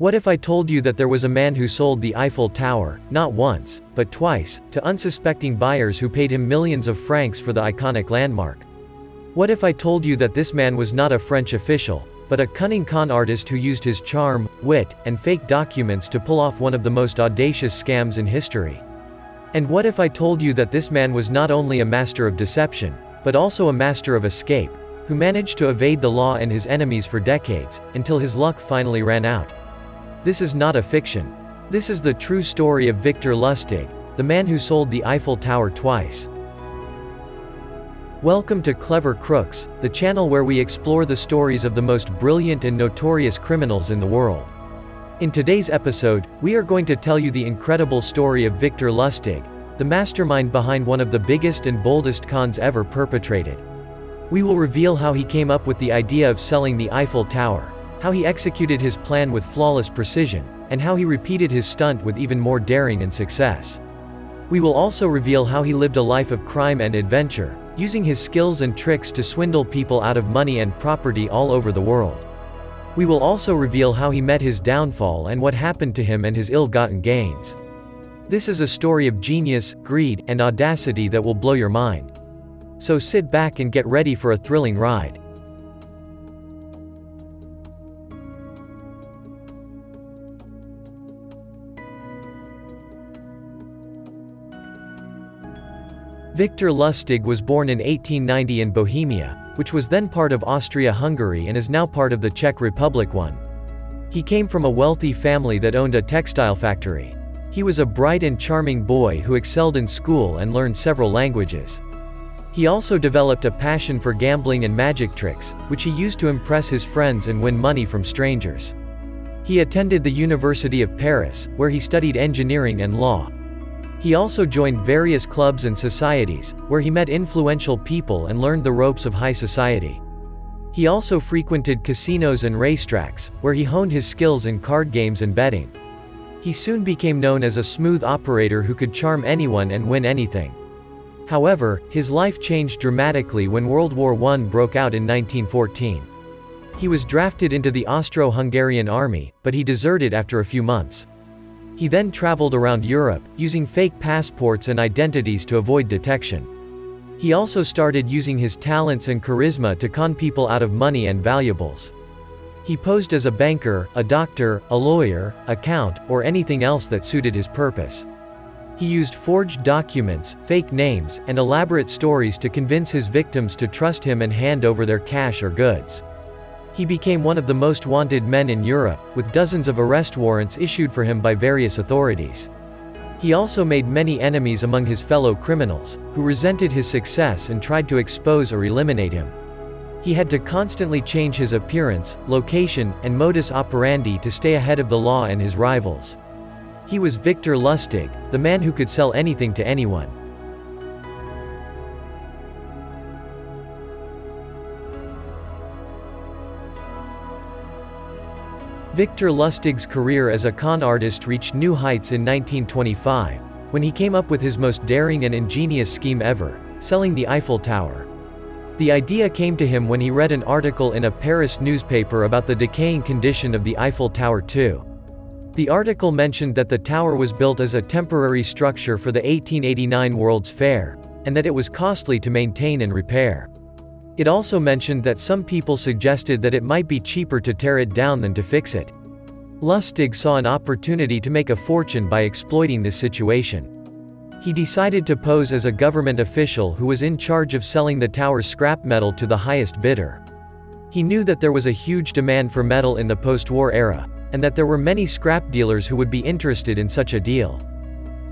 What if I told you that there was a man who sold the Eiffel Tower, not once, but twice, to unsuspecting buyers who paid him millions of francs for the iconic landmark? What if I told you that this man was not a French official, but a cunning con artist who used his charm, wit, and fake documents to pull off one of the most audacious scams in history? And what if I told you that this man was not only a master of deception, but also a master of escape, who managed to evade the law and his enemies for decades, until his luck finally ran out? This is not a fiction. This is the true story of Victor Lustig, the man who sold the Eiffel Tower twice. Welcome to Clever Crooks, the channel where we explore the stories of the most brilliant and notorious criminals in the world. In today's episode, we are going to tell you the incredible story of Victor Lustig, the mastermind behind one of the biggest and boldest cons ever perpetrated. We will reveal how he came up with the idea of selling the Eiffel Tower, how he executed his plan with flawless precision, and how he repeated his stunt with even more daring and success. We will also reveal how he lived a life of crime and adventure, using his skills and tricks to swindle people out of money and property all over the world. We will also reveal how he met his downfall and what happened to him and his ill-gotten gains. This is a story of genius, greed, and audacity that will blow your mind. So sit back and get ready for a thrilling ride. Victor Lustig was born in 1890 in Bohemia, which was then part of Austria-Hungary and is now part of the Czech Republic. He came from a wealthy family that owned a textile factory. He was a bright and charming boy who excelled in school and learned several languages. He also developed a passion for gambling and magic tricks, which he used to impress his friends and win money from strangers. He attended the University of Paris, where he studied engineering and law. He also joined various clubs and societies, where he met influential people and learned the ropes of high society. He also frequented casinos and racetracks, where he honed his skills in card games and betting. He soon became known as a smooth operator who could charm anyone and win anything. However, his life changed dramatically when World War I broke out in 1914. He was drafted into the Austro-Hungarian army, but he deserted after a few months. He then traveled around Europe, using fake passports and identities to avoid detection. He also started using his talents and charisma to con people out of money and valuables. He posed as a banker, a doctor, a lawyer, a count, or anything else that suited his purpose. He used forged documents, fake names, and elaborate stories to convince his victims to trust him and hand over their cash or goods. He became one of the most wanted men in Europe, with dozens of arrest warrants issued for him by various authorities. He also made many enemies among his fellow criminals, who resented his success and tried to expose or eliminate him. He had to constantly change his appearance, location, and modus operandi to stay ahead of the law and his rivals. He was Victor Lustig, the man who could sell anything to anyone. Victor Lustig's career as a con artist reached new heights in 1925, when he came up with his most daring and ingenious scheme ever, selling the Eiffel Tower. The idea came to him when he read an article in a Paris newspaper about the decaying condition of the Eiffel Tower II. The article mentioned that the tower was built as a temporary structure for the 1889 World's Fair, and that it was costly to maintain and repair. It also mentioned that some people suggested that it might be cheaper to tear it down than to fix it. Lustig saw an opportunity to make a fortune by exploiting this situation. He decided to pose as a government official who was in charge of selling the tower's scrap metal to the highest bidder. He knew that there was a huge demand for metal in the post-war era, and that there were many scrap dealers who would be interested in such a deal.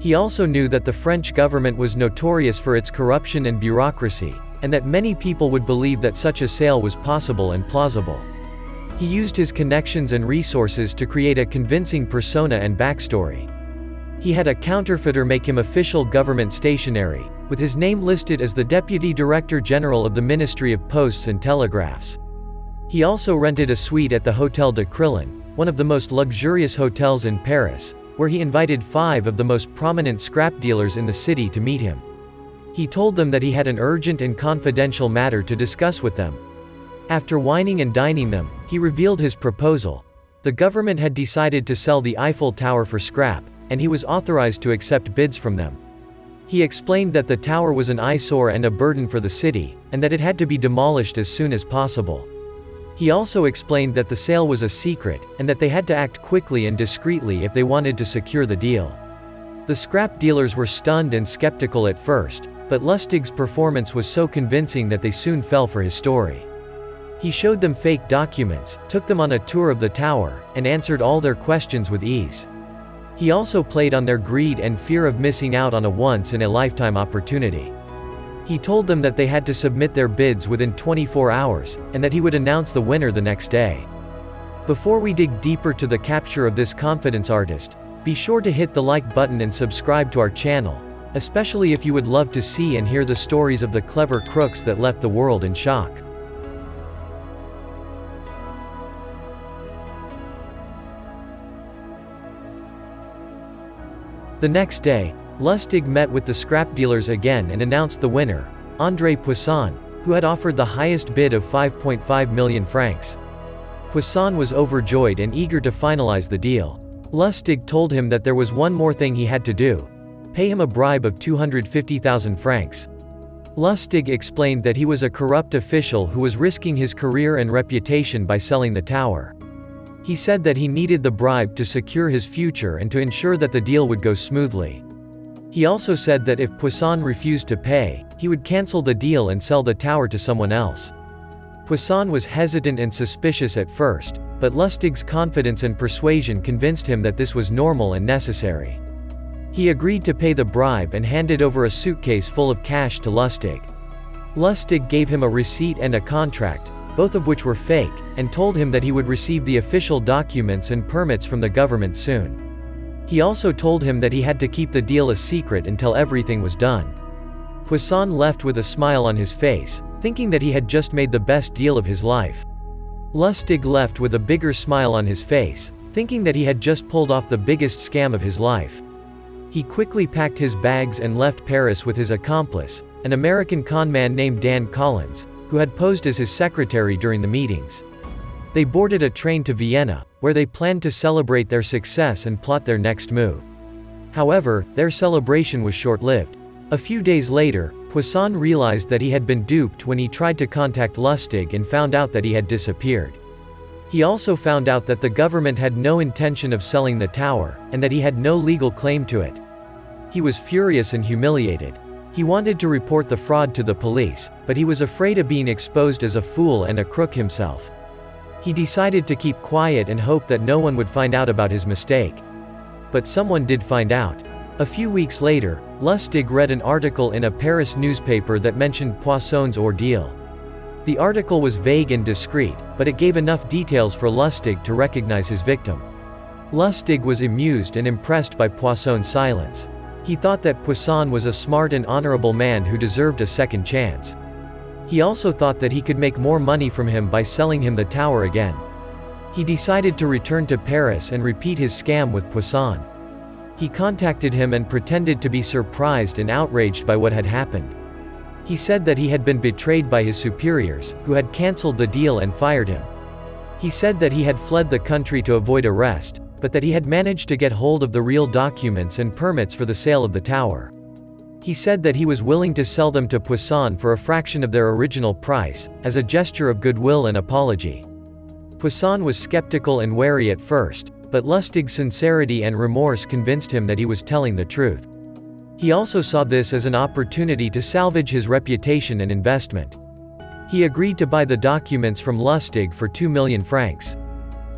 He also knew that the French government was notorious for its corruption and bureaucracy, and that many people would believe that such a sale was possible and plausible. He used his connections and resources to create a convincing persona and backstory. He had a counterfeiter make him official government stationery, with his name listed as the Deputy Director General of the Ministry of Posts and Telegraphs. He also rented a suite at the Hôtel de Crillon, one of the most luxurious hotels in Paris, where he invited 5 of the most prominent scrap dealers in the city to meet him. He told them that he had an urgent and confidential matter to discuss with them. After wining and dining them, he revealed his proposal. The government had decided to sell the Eiffel Tower for scrap, and he was authorized to accept bids from them. He explained that the tower was an eyesore and a burden for the city, and that it had to be demolished as soon as possible. He also explained that the sale was a secret, and that they had to act quickly and discreetly if they wanted to secure the deal. The scrap dealers were stunned and skeptical at first, but Lustig's performance was so convincing that they soon fell for his story. He showed them fake documents, took them on a tour of the tower, and answered all their questions with ease. He also played on their greed and fear of missing out on a once-in-a-lifetime opportunity. He told them that they had to submit their bids within 24 hours, and that he would announce the winner the next day. Before we dig deeper to the capture of this confidence artist, be sure to hit the like button and subscribe to our channel, especially if you would love to see and hear the stories of the clever crooks that left the world in shock. The next day, Lustig met with the scrap dealers again and announced the winner, André Poisson, who had offered the highest bid of 5.5 million francs. Poisson was overjoyed and eager to finalize the deal. Lustig told him that there was one more thing he had to do: pay him a bribe of 250,000 francs. Lustig explained that he was a corrupt official who was risking his career and reputation by selling the tower. He said that he needed the bribe to secure his future and to ensure that the deal would go smoothly. He also said that if Poisson refused to pay, he would cancel the deal and sell the tower to someone else. Poisson was hesitant and suspicious at first, but Lustig's confidence and persuasion convinced him that this was normal and necessary. He agreed to pay the bribe and handed over a suitcase full of cash to Lustig. Lustig gave him a receipt and a contract, both of which were fake, and told him that he would receive the official documents and permits from the government soon. He also told him that he had to keep the deal a secret until everything was done. Poisson left with a smile on his face, thinking that he had just made the best deal of his life. Lustig left with a bigger smile on his face, thinking that he had just pulled off the biggest scam of his life. He quickly packed his bags and left Paris with his accomplice, an American conman named Dan Collins, who had posed as his secretary during the meetings. They boarded a train to Vienna, where they planned to celebrate their success and plot their next move. However, their celebration was short-lived. A few days later, Poisson realized that he had been duped when he tried to contact Lustig and found out that he had disappeared. He also found out that the government had no intention of selling the tower, and that he had no legal claim to it. He was furious and humiliated. He wanted to report the fraud to the police, but he was afraid of being exposed as a fool and a crook himself. He decided to keep quiet and hope that no one would find out about his mistake. But someone did find out. A few weeks later, Lustig read an article in a Paris newspaper that mentioned Poisson's ordeal. The article was vague and discreet, but it gave enough details for Lustig to recognize his victim. Lustig was amused and impressed by Poisson's silence. He thought that Poisson was a smart and honorable man who deserved a second chance. He also thought that he could make more money from him by selling him the tower again. He decided to return to Paris and repeat his scam with Poisson. He contacted him and pretended to be surprised and outraged by what had happened. He said that he had been betrayed by his superiors, who had cancelled the deal and fired him. He said that he had fled the country to avoid arrest, but that he had managed to get hold of the real documents and permits for the sale of the tower. He said that he was willing to sell them to Poisson for a fraction of their original price, as a gesture of goodwill and apology. Poisson was skeptical and wary at first, but Lustig's sincerity and remorse convinced him that he was telling the truth. He also saw this as an opportunity to salvage his reputation and investment. He agreed to buy the documents from Lustig for 2 million francs.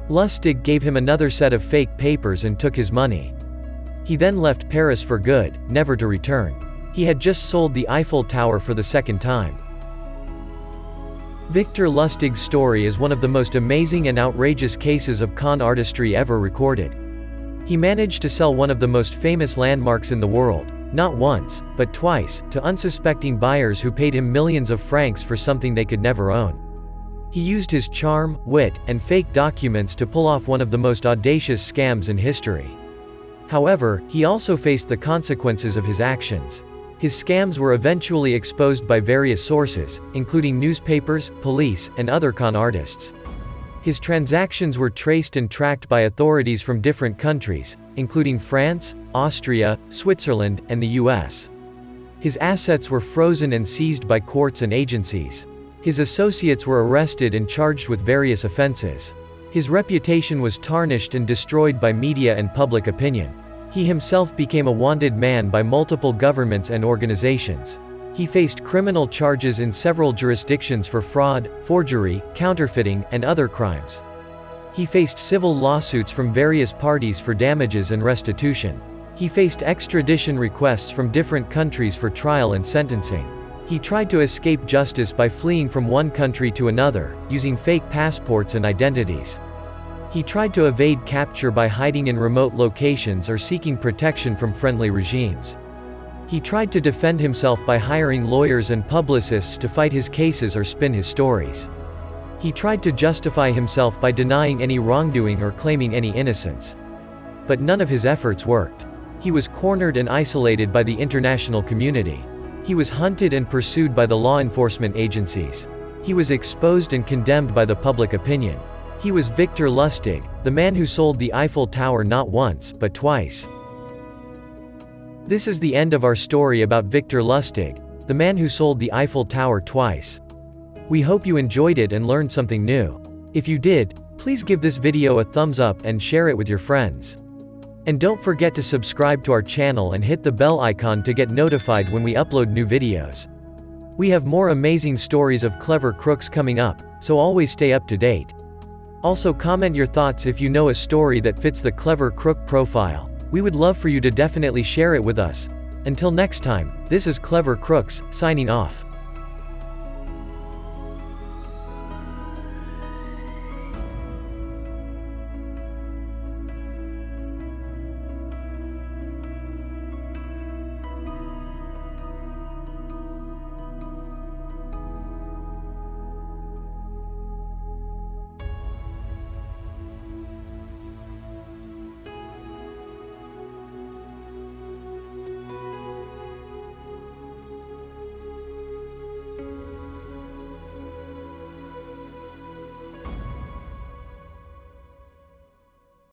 Lustig gave him another set of fake papers and took his money. He then left Paris for good, never to return. He had just sold the Eiffel Tower for the second time. Victor Lustig's story is one of the most amazing and outrageous cases of con artistry ever recorded. He managed to sell one of the most famous landmarks in the world, not once, but twice, to unsuspecting buyers who paid him millions of francs for something they could never own. He used his charm, wit, and fake documents to pull off one of the most audacious scams in history. However, he also faced the consequences of his actions. His scams were eventually exposed by various sources, including newspapers, police, and other con artists. His transactions were traced and tracked by authorities from different countries, including France, Austria, Switzerland, and the US. His assets were frozen and seized by courts and agencies. His associates were arrested and charged with various offenses. His reputation was tarnished and destroyed by media and public opinion. He himself became a wanted man by multiple governments and organizations. He faced criminal charges in several jurisdictions for fraud, forgery, counterfeiting, and other crimes. He faced civil lawsuits from various parties for damages and restitution. He faced extradition requests from different countries for trial and sentencing. He tried to escape justice by fleeing from one country to another, using fake passports and identities. He tried to evade capture by hiding in remote locations or seeking protection from friendly regimes. He tried to defend himself by hiring lawyers and publicists to fight his cases or spin his stories. He tried to justify himself by denying any wrongdoing or claiming any innocence. But none of his efforts worked. He was cornered and isolated by the international community. He was hunted and pursued by the law enforcement agencies. He was exposed and condemned by the public opinion. He was Victor Lustig, the man who sold the Eiffel Tower not once, but twice. This is the end of our story about Victor Lustig, the man who sold the Eiffel Tower twice. We hope you enjoyed it and learned something new. If you did, please give this video a thumbs up and share it with your friends. And don't forget to subscribe to our channel and hit the bell icon to get notified when we upload new videos. We have more amazing stories of clever crooks coming up, so always stay up to date. Also comment your thoughts if you know a story that fits the clever crook profile. We would love for you to definitely share it with us. Until next time, this is Clever Crooks, signing off.